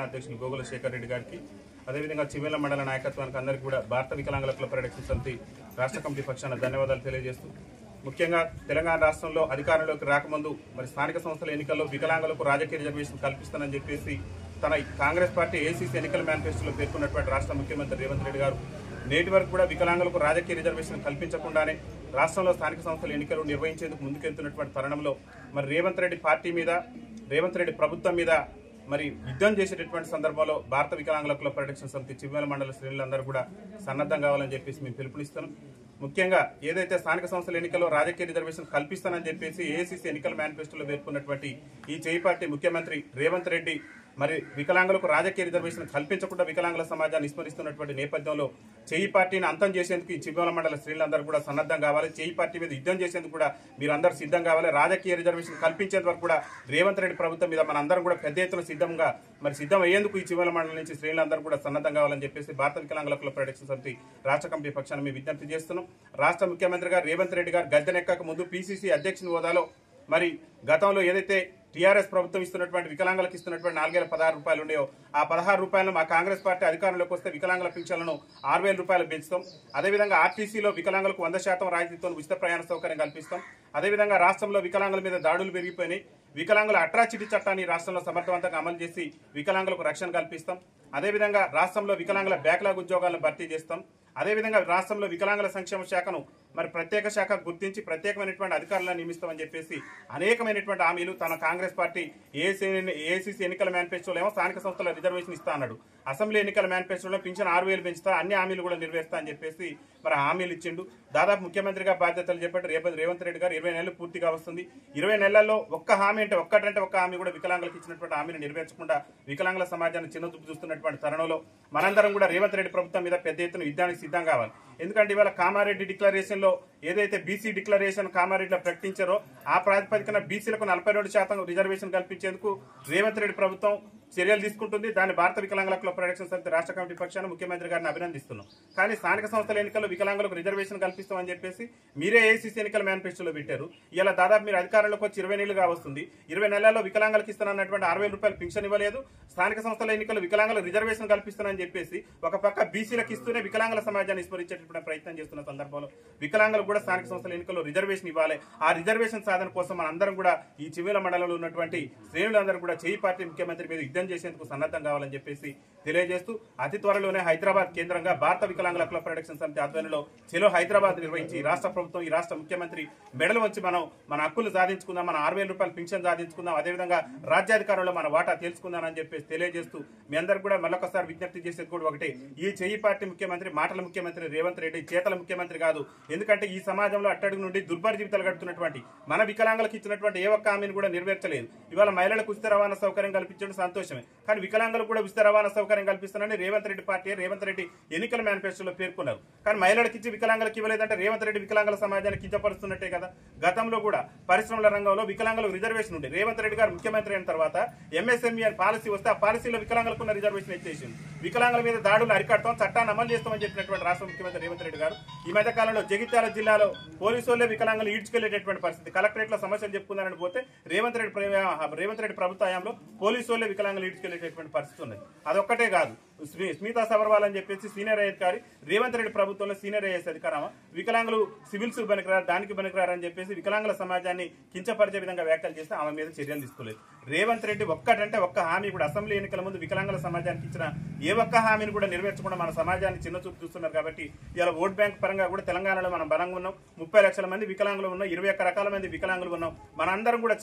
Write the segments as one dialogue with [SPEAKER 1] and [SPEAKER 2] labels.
[SPEAKER 1] అధ్యక్షులు గోగుల శేఖర్ రెడ్డి గారికి అదేవిధంగా చివేల మండల నాయకత్వానికి అందరికీ కూడా భారత వికలాంగుల కుల పరిరక్షణ సమితి రాష్ట్ర కమిటీ పక్షాన ధన్యవాదాలు తెలియజేస్తూ ముఖ్యంగా తెలంగాణ రాష్ట్రంలో అధికారంలోకి రాకముందు మరి స్థానిక సంస్థల ఎన్నికల్లో వికలాంగులకు రాజకీయ రిజర్వేషన్ కల్పిస్తానని చెప్పేసి తన కాంగ్రెస్ పార్టీ ఏసీసీ ఎన్నికల మేనిఫెస్టోలో పేర్కొన్నటువంటి రాష్ట్ర ముఖ్యమంత్రి రేవంత్ రెడ్డి గారు నేటి వరకు కూడా వికలాంగులకు రాజకీయ రిజర్వేషన్ కల్పించకుండానే రాష్ట్రంలో స్థానిక సంస్థల ఎన్నికలు నిర్వహించేందుకు ముందుకెళ్తున్నటువంటి తరుణంలో మరి రేవంత్ రెడ్డి పార్టీ మీద రేవంత్ రెడ్డి ప్రభుత్వం మీద మరి యుద్ధం చేసేటటువంటి సందర్భంలో భారత వికలాంగుల కుల పరిరక్షణ సమితి చివ్వేల మండల శ్రేణులందరూ కూడా సన్నద్ధం కావాలని చెప్పేసి మేము పిలుపునిస్తున్నాం. ముఖ్యంగా ఏదైతే స్థానిక సంస్థల ఎన్నికల్లో రాజకీయ రిజర్వేషన్ కల్పిస్తానని చెప్పేసి ఏఐసీసీ ఎన్నికల మేనిఫెస్టోలో పేర్కొన్నటువంటి ఈ చేయి పార్టీ ముఖ్యమంత్రి రేవంత్ రెడ్డి మరి వికలాంగులకు రాజకీయ రిజర్వేషన్ కల్పించకుండా వికలాంగుల సమాజాన్ని విస్మరిస్తున్నటువంటి నేపథ్యంలో చేయి పార్టీని అంతం చేసేందుకు ఈ చివ్వేల మండల శ్రేణులందరూ కూడా సన్నద్ధం కావాలి. చేయి పార్టీ మీద యుద్ధం చేసేందుకు కూడా మీరందరూ సిద్ధం కావాలి. రాజకీయ రిజర్వేషన్ కల్పించేంత వరకు కూడా రేవంత్ రెడ్డి ప్రభుత్వం మీద మనందరం కూడా పెద్ద ఎత్తున సిద్ధం అయ్యేందుకు ఈ చివ్వేల మండలం నుంచి శ్రేణులందరూ కూడా సన్నద్ధం కావాలని చెప్పేసి భారత వికలాంగుల కుల పరిరక్షణ సమితి రాష్ట్ర కమిటీ పక్షాన మేము విజ్ఞప్తి చేస్తున్నాం. రాష్ట్ర ముఖ్యమంత్రి గారు రేవంత్ రెడ్డి గారు గద్దెనెక్కక ముందు పీసీసీ అధ్యక్షుని హోదాలో మరి గతంలో ఏదైతే టీఆర్ఎస్ ప్రభుత్వం ఇస్తున్నటువంటి వికలాంగులకు ఇస్తున్నటువంటి 4,016 రూపాయలు ఉన్నాయో ఆ 16 రూపాయలను మా కాంగ్రెస్ పార్టీ అధికారంలోకి వస్తే వికలాంగుల పింఛన్లను 6,000 రూపాయలు పెంచుతాం. అదేవిధంగా ఆర్టీసీలో వికలాంగులకు 100% రాయితీతో ఉచిత ప్రయాణ సౌకర్యం కల్పిస్తాం. అదేవిధంగా రాష్ట్రంలో వికలాంగుల మీద దాడులు పెరిగిపోయినాయి. వికలాంగుల అట్రాసిటీ చట్టాన్ని రాష్ట్రంలో సమర్థవంతంగా అమలు చేసి వికలాంగులకు రక్షణ కల్పిస్తాం. అదేవిధంగా రాష్ట్రంలో వికలాంగుల బ్యాక్లాగ్ ఉద్యోగాలను భర్తీ చేస్తాం. అదేవిధంగా రాష్ట్రంలో వికలాంగుల సంక్షేమ శాఖను మరి ప్రత్యేక శాఖ గుర్తించి ప్రత్యేకమైనటువంటి అధికారులను నియమిస్తామని చెప్పేసి అనేకమైనటువంటి హామీలు తన కాంగ్రెస్ పార్టీ ఏఐసీసీ ఎన్నికల మేనిఫెస్టోలో ఏమో స్థానిక సంస్థల రిజర్వేషన్ ఇస్తా అన్నాడు. అసెంబ్లీ ఎన్నికల మేనిఫెస్టోలో పింఛన్ 6,000 పెంచుతా, అన్ని హామీలు కూడా నెరవేరుస్తా అని చెప్పేసి మరి హామీలు ఇచ్చిండు. దాదాపు ముఖ్యమంత్రిగా బాధ్యతలు చెప్పాడు రేవంత్ రెడ్డి గారు. 20 నెలలు పూర్తిగా వస్తుంది. 20 నెలల్లో ఒక్క హామీ అంటే ఒక్క హామీ కూడా వికలాంగులకు ఇచ్చినటువంటి హామీని నెరవేర్చకుండా వికలాంగుల సమాజాన్ని చిన్నచూపు చూస్తున్నటువంటి తరుణంలో మనందరం కూడా రేవంత్ రెడ్డి ప్రభుత్వం మీద పెద్ద ఎత్తున యుద్ధానికి సిద్ధం కావాలి. ఎందుకంటే ఇవాళ కామారెడ్డి డిక్లరేషన్ లో ఏదైతే బీసీ డిక్లరేషన్ కామారెడ్డిలో ప్రకటించారో ఆ ప్రాతిపదికన బీసీలకు 42% రిజర్వేషన్ కల్పించేందుకు రేవంత్ రెడ్డి ప్రభుత్వం చర్యలు తీసుకుంటుంది. దాన్ని భారత వికలాంగుల కుల పరిరక్షణ సమితి రాష్ట్ర కమిటీ పక్షాన ముఖ్యమంత్రి గారిని అభినందిస్తున్నాం. కానీ స్థానిక సంస్థల ఎన్నికల్లో వికలాంగులకు రిజర్వేషన్ కల్పిస్తామని చెప్పేసి మీరే ఏఐసీసీ ఎన్నికల మేనిఫెస్టోలో పెట్టారు. ఇలా దాదాపు మీరు అధికారంలోకి వచ్చి 20 నెలలుగా వస్తుంది. 20 నెలల్లో వికలాంగులకు ఇస్తానన్నటువంటి 6,000 రూపాయలు పింఛన్ ఇవ్వలేదు. స్థానిక సంస్థల ఎన్నికల్లో వికలాంగులకు రిజర్వేషన్ కల్పిస్తానని చెప్పేసి ఒక పక్క బీసీలకు ఇస్తూనే వికలాంగుల సమాజాన్ని విస్మరించేటటువంటి ప్రయత్నం చేస్తున్న సందర్భంలో వికలాంగులకు కూడా స్థానిక సంస్థల ఎన్నికల్లో రిజర్వేషన్ ఇవ్వాలి. ఆ రిజర్వేషన్ సాధన కోసం మనందరం కూడా ఈ చివేల మండలంలో ఉన్నటువంటి శ్రేణులందరూ కూడా చేయి పార్టీ ముఖ్యమంత్రి మీద యుద్ధం చేసేందుకు సన్నద్ధం కావాలని చెప్పేసి తెలియజేస్తూ అతి త్వరలోనే హైదరాబాద్ కేంద్రంగా భారత వికలాంగుల కుల పరిరక్షణ సమితి ఆధ్వర్యంలో చెలో హైదరాబాద్ నిర్వహించి రాష్ట్ర ప్రభుత్వం ఈ రాష్ట్ర ముఖ్యమంత్రి మెడలు వచ్చి మనం మన హక్కులు సాధించుకుందాం, మన 6,000 రూపాయల పింఛన్ సాధించుకుందాం, అదేవిధంగా రాజ్యాధికారంలో మన వాటా తెలుసుకుందాం అని చెప్పేసి తెలియజేస్తూ మీ అందరూ కూడా మరొకసారి విజ్ఞప్తి చేసేది కూడా ఒకటే, ఈ చేయి పార్టీ ముఖ్యమంత్రి మాటల ముఖ్యమంత్రి రేవంత్ రెడ్డి చేతల ముఖ్యమంత్రి కాదు. ఎందుకంటే ఈ సమాజంలో అట్టడుగు నుండి దుర్భర జీవితాలు గడుపుతున్నటువంటి మన వికలాంగులకు ఇచ్చినటువంటి ఏ ఒక్క హామీని కూడా నెరవేర్చలేదు. ఇవాళ మహిళలకు ఉచిత రవాణా సౌకర్యం కల్పించడం సంతోషమే, కానీ వికలాంగులకు కూడా ఉచిత రవాణా సౌకర్యం కల్పిస్తానని రేవంత్ రెడ్డి పార్టీ రేవంత్ రెడ్డి ఎన్నికల మేనిఫెస్టోలో పేర్కొన్నారు. కానీ మహిళలకు ఇచ్చి వికలాంగులకు ఇవ్వలేదంటే రేవంత్ రెడ్డి వికలాంగుల సమాజాన్ని కించపరుస్తున్నట్టే కదా. గతంలో కూడా పరిశ్రమల రంగంలో వికలాంగులకు రిజర్వేషన్ ఉంది. రేవంత్ రెడ్డి గారు ముఖ్యమంత్రి అయిన తర్వాత ఎంఎస్ఎంఈ అని పాలసీ వస్తే ఆ పాలసీలో వికలాంగులకు ఉన్న రిజర్వేషన్ ఎత్తేసింది. వికలాంగుల మీద దాడులు అరికడతాం, చట్టాన్ని అమలు చేస్తామని చెప్పినటువంటి రాష్ట్ర ముఖ్యమంత్రి రేవంత్ రెడ్డి గారు ఈ మధ్య కాలంలో జగిత్యాల జిల్లాలో పోలీసు వాళ్ళే వికలాంగులు ఈడ్చుకెళ్లేటటువంటి పరిస్థితి. కలెక్టరేట్ లో సమస్యలు చెప్పుకుందారని పోతే రేవంత్ రెడ్డి ప్రభుత్వ హయాంలో పోలీసు వాళ్ళే వికలాంగులు ఈడ్చుకెళ్లేటటువంటి పరిస్థితి ఉన్నది. అదొక్కటే కాదు, స్మితా సబర్వాల్ అని చెప్పేసి సీనియర్ అధికారి రేవంత్ రెడ్డి ప్రభుత్వంలో సీనియర్ ఐఏఎస్ అధికారమా వికలాంగులు సివిల్స్ పనికిరారు, దానికి పనికిరారు అని చెప్పేసి వికలాంగుల సమాజాన్ని కించపరిచే విధంగా వ్యాఖ్యలు చేస్తే ఆమె మీద చర్యలు తీసుకోలేదు. రేవంత్ రెడ్డి ఒక్క హామీ కూడా అసెంబ్లీ ఎన్నికల ముందు వికలాంగుల సమాజానికి ఇచ్చిన ఏ ఒక్క హామీని కూడా నెరవేర్చకుండా మన సమాజాన్ని చిన్న చూపు చూస్తున్నారు. కాబట్టి ఇలా ఓట్ బ్యాంక్ పరంగా కూడా తెలంగాణలో మనం బలంగా ఉన్నాం. 30 లక్షల మంది వికలాంగులు ఉన్నాం, 21 రకాల మంది వికలాంగులు ఉన్నాం. మనందరం కూడా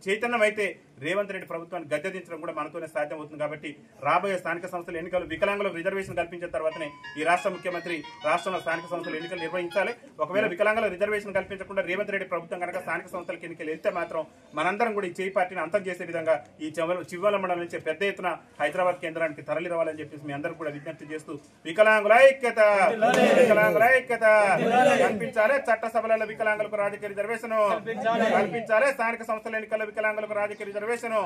[SPEAKER 1] చైతన్యం అయితే రేవంత్ రెడ్డి ప్రభుత్వాన్ని గద్దెదించడం కూడా మనతోనే సాధ్యం అవుతుంది. కాబట్టి రాబోయే స్థానిక సంస్థల ఎన్నికలు వికలాంగులకు రిజర్వేషన్ కల్పించిన తర్వాతనే ఈ రాష్ట్ర ముఖ్యమంత్రి రాష్ట్రంలో స్థానిక సంస్థల ఎన్నికలు నిర్వహించాలి. ఒకవేళ వికలాంగులకు రిజర్వేషన్ కల్పించకుండా రేవంత్ రెడ్డి ప్రభుత్వం కనుక స్థానిక సంస్థలకు ఎన్నికలు వెళ్తే మాత్రం మనందరం కూడా ఈ చేయి పార్టీని అంతం చేసే విధంగా ఈ చివ్వేల మండలం నుంచి పెద్ద ఎత్తున హైదరాబాద్ కేంద్రానికి తరలి రావాలని చెప్పేసి మీ అందరూ కూడా విజ్ఞప్తి చేస్తూ వికలాంగుల ఐక్యత కల్పించాలి. చట్టసభలలో వికలాంగులకు రాజకీయ రిజర్వేషన్ కల్పించాలి. స్థానిక సంస్థల ఎన్నికల్లో వికలాంగులకు రాజకీయ రిజర్వేషన్